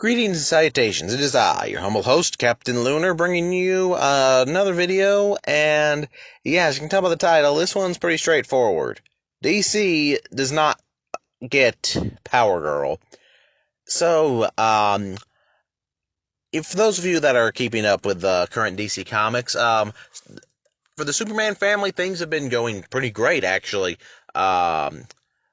Greetings and salutations. It is I, your humble host, Captain Lunar, bringing you another video. And yeah, as you can tell by the title, this one's pretty straightforward. DC does not get Power Girl. So, if for those of you that are keeping up with the current DC comics, for the Superman family, things have been going pretty great, actually. Um,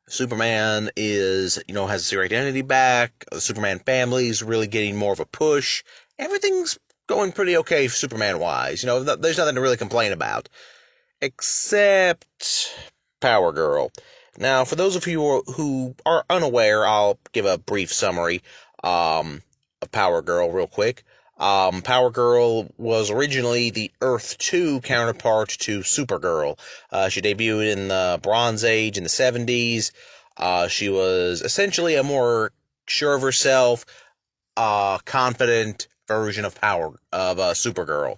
Superman has his identity back. The Superman family is really getting more of a push. Everything's going pretty okay Superman-wise. There's nothing to really complain about. Except Power Girl. Now, for those of you who are unaware, I'll give a brief summary of Power Girl real quick. Power Girl was originally the Earth 2 counterpart to Supergirl. She debuted in the Bronze Age in the 70s. She was essentially a more sure of herself, confident version of Supergirl.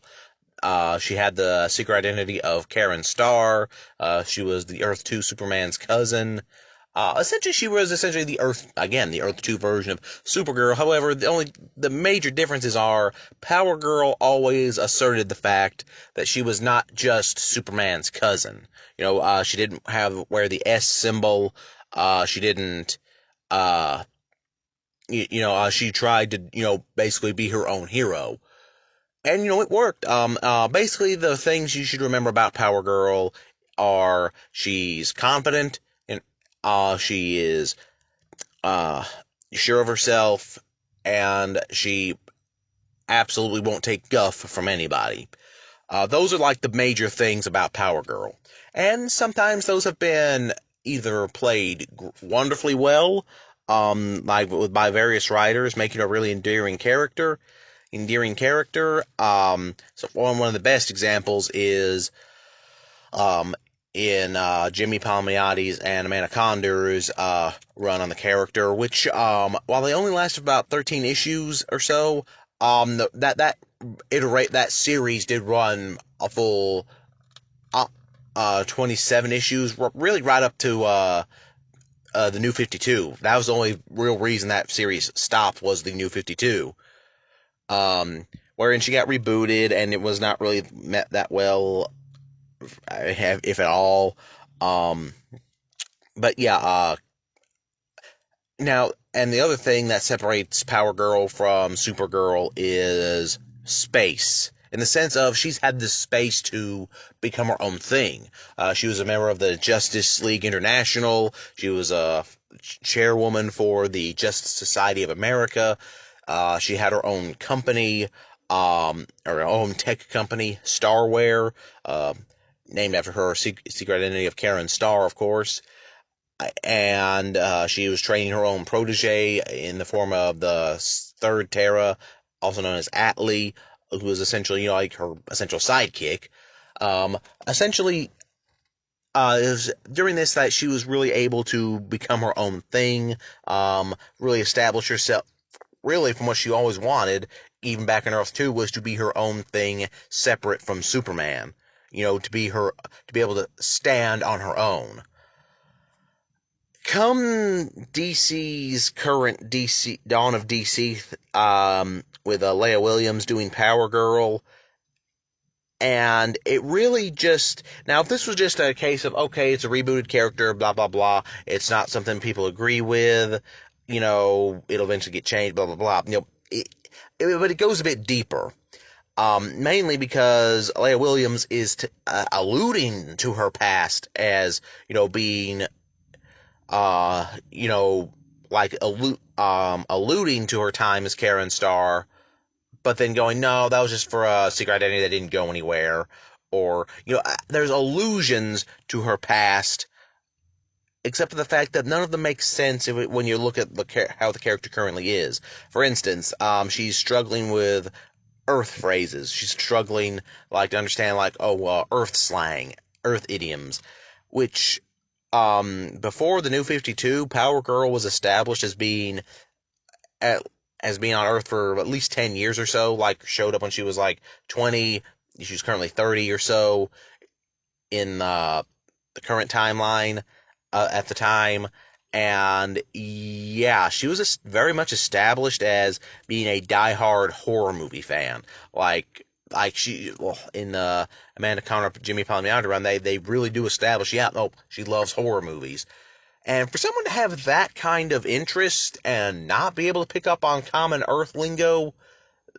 She had the secret identity of Karen Starr. She was the Earth 2 Superman's cousin. Essentially, she was the Earth 2 version of Supergirl. However, the major differences are Power Girl always asserted the fact that she was not just Superman's cousin. She didn't wear the S symbol. She didn't, she tried to, basically be her own hero. And, it worked. Basically, the things you should remember about Power Girl are she's confident, and she is sure of herself, and she absolutely won't take guff from anybody. Those are like the major things about Power Girl. And sometimes those have been either played wonderfully well, by various writers, making her a really endearing character. So one of the best examples is in Jimmy Palmiotti's and Amanda Conder's run on the character, which while they only lasted about 13 issues or so, that series did run a full 27 issues, really right up to the New 52. That was the only real reason that series stopped, was the New 52. Wherein she got rebooted, and it was not really met that well, if at all. But yeah, now, and the other thing that separates Power Girl from Supergirl is space. In the sense of she's had this space to become her own thing. She was a member of the Justice League International. She was a chairwoman for the Justice Society of America. She had her own company, or her own tech company, Starware, named after her secret identity of Karen Starr, of course. And she was training her own protege in the form of the Third Terra, also known as Atlee, who was essentially, like her essential sidekick. Essentially, it was during this that she was really able to become her own thing, really establish herself. Really, from what she always wanted, even back in Earth 2, was to be her own thing, separate from Superman. To be able to stand on her own. Come DC's current Dawn of DC, with Leah Williams doing Power Girl, and it really just... Now, if this was just a case of, okay, it's a rebooted character, blah, blah, blah, it's not something people agree with, it'll eventually get changed, blah, blah, blah, but it goes a bit deeper. Mainly because Leah Williams is alluding to her past as, being, alluding to her time as Karen Starr, but then going, no, that was just for a secret identity that didn't go anywhere. Or, there's allusions to her past, except for the fact that none of them make sense when you look at how the character currently is. For instance, she's struggling with Earth phrases. She's struggling, to understand, Earth slang, Earth idioms, which, before the New 52, Power Girl was established as being on Earth for at least 10 years or so, showed up when she was, 20, she's currently 30 or so in the current timeline at the time, And yeah, she was very much established as being a diehard horror movie fan. Like she, well, in the Amanda Conner, Jimmy Palmiotti run, they really do establish, yeah, oh, she loves horror movies. And for someone to have that kind of interest and not be able to pick up on common Earth lingo,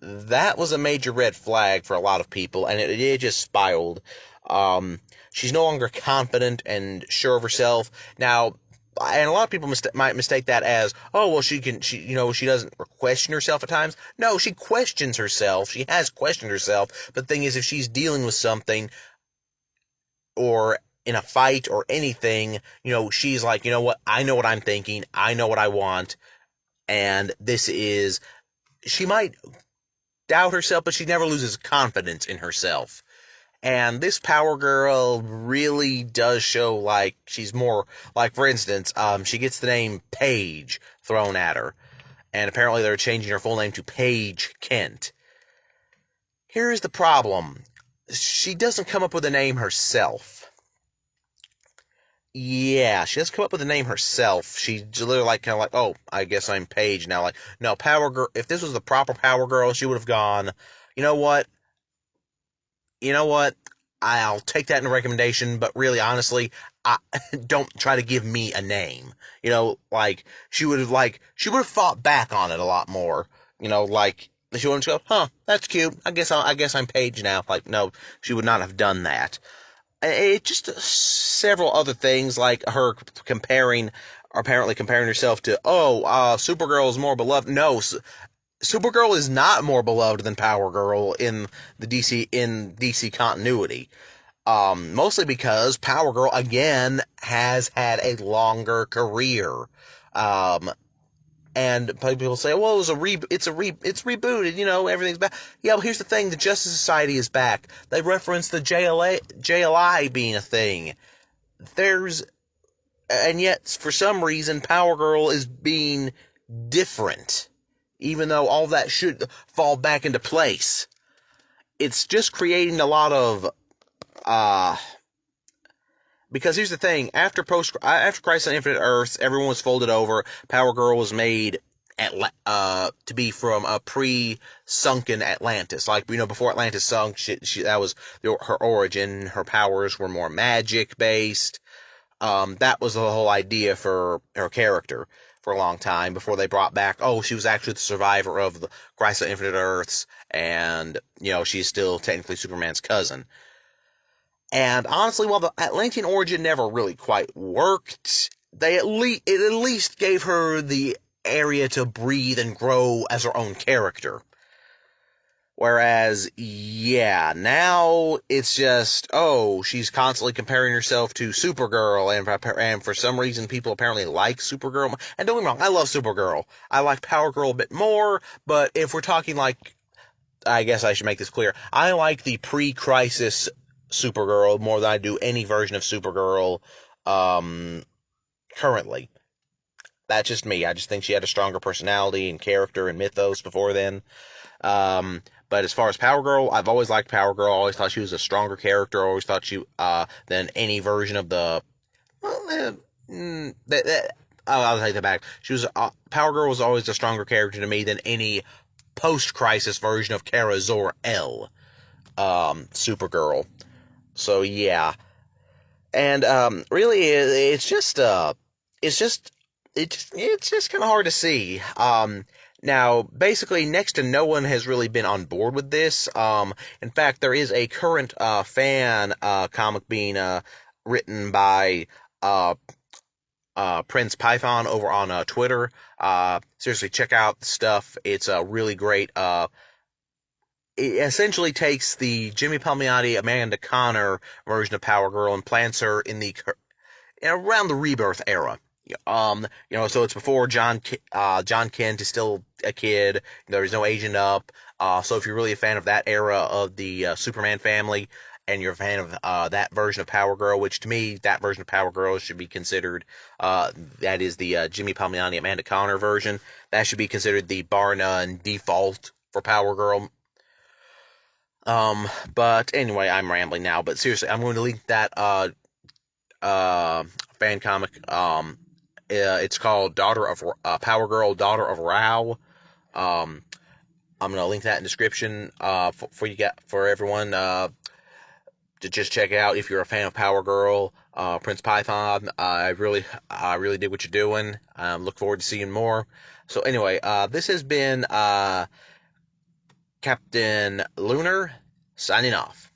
that was a major red flag for a lot of people, and it just spiraled. Um, she's no longer confident and sure of herself. Now, and a lot of people might mistake that as, oh, well, she doesn't question herself at times. No, she questions herself. She has questioned herself. But the thing is, if she's dealing with something or in a fight or anything, she's like, you know what? I know what I'm thinking. I know what I want. And she might doubt herself, but she never loses confidence in herself. And this Power Girl really does show like she's more like, for instance, she gets the name Paige thrown at her, and apparently they're changing her full name to Paige Kent. Here's the problem: she doesn't come up with a name herself. Yeah, she doesn't come up with a name herself. She's literally like kind of like, oh, I guess I'm Paige now. Like, no, Power Girl. If this was the proper Power Girl, she would have gone, you know what? You know what? I'll take that in a recommendation, but really, honestly, I, don't try to give me a name. Like she would have fought back on it a lot more. Like she wouldn't go, huh? That's cute. I guess I'm Paige now. Like, no, she would not have done that. It just several other things like her apparently comparing herself to, Supergirl is more beloved. No, Supergirl is not more beloved than Power Girl in DC continuity. Mostly because Power Girl again has had a longer career. Um, and people say, well, it's rebooted, everything's back. Yeah, well, here's the thing: the Justice Society is back. They reference the JLI being a thing. And yet for some reason, Power Girl is being different, even though all that should fall back into place. It's just creating a lot of because here's the thing: after Crisis on Infinite Earths, everyone was folded over. Power Girl was made to be from a pre-sunken Atlantis, like before Atlantis sunk. That was her origin. Her powers were more magic based. That was the whole idea for her character for a long time before they brought back, oh, she was actually the survivor of the Crisis on Infinite Earths, and she's still technically Superman's cousin. And honestly, while the Atlantean origin never really quite worked, it at least gave her the area to breathe and grow as her own character. Whereas, yeah, now it's just, oh, she's constantly comparing herself to Supergirl, and for some reason people apparently like Supergirl. And don't get me wrong, I love Supergirl. I like Power Girl a bit more, but if we're talking like, I guess I should make this clear, I like the pre-crisis Supergirl more than I do any version of Supergirl currently. That's just me. I just think she had a stronger personality and character and mythos before then. But as far as Power Girl, I've always liked Power Girl. I always thought she was a stronger character. I always thought she than any version of the. Well, I'll take that back. Power Girl was always a stronger character to me than any post-crisis version of Kara Zor-El, Supergirl. So yeah, and really, it's just kind of hard to see. Now, basically, next to no one has really been on board with this. In fact, there is a current fan comic being written by Prince Python over on Twitter. Seriously, check out the stuff. It's really great. It essentially takes the Jimmy Palmiotti, Amanda Conner version of Power Girl and plants her around the Rebirth era. So it's before John Kent is still a kid. There's no aging up. So if you're really a fan of that era of the Superman family, and you're a fan of that version of Power Girl, which to me, that version of Power Girl should be considered, that is the Jimmy Palmiotti, Amanda Conner version. That should be considered the bar none default for Power Girl. But anyway, I'm rambling now. But seriously, I'm going to link that fan comic It's called Daughter of Power Girl, Daughter of Rao. Um, I'm gonna link that in the description for you for everyone to just check out if you're a fan of Power Girl, Prince Python. I really dig what you're doing. Look forward to seeing more. So anyway, this has been Captain Lunar signing off.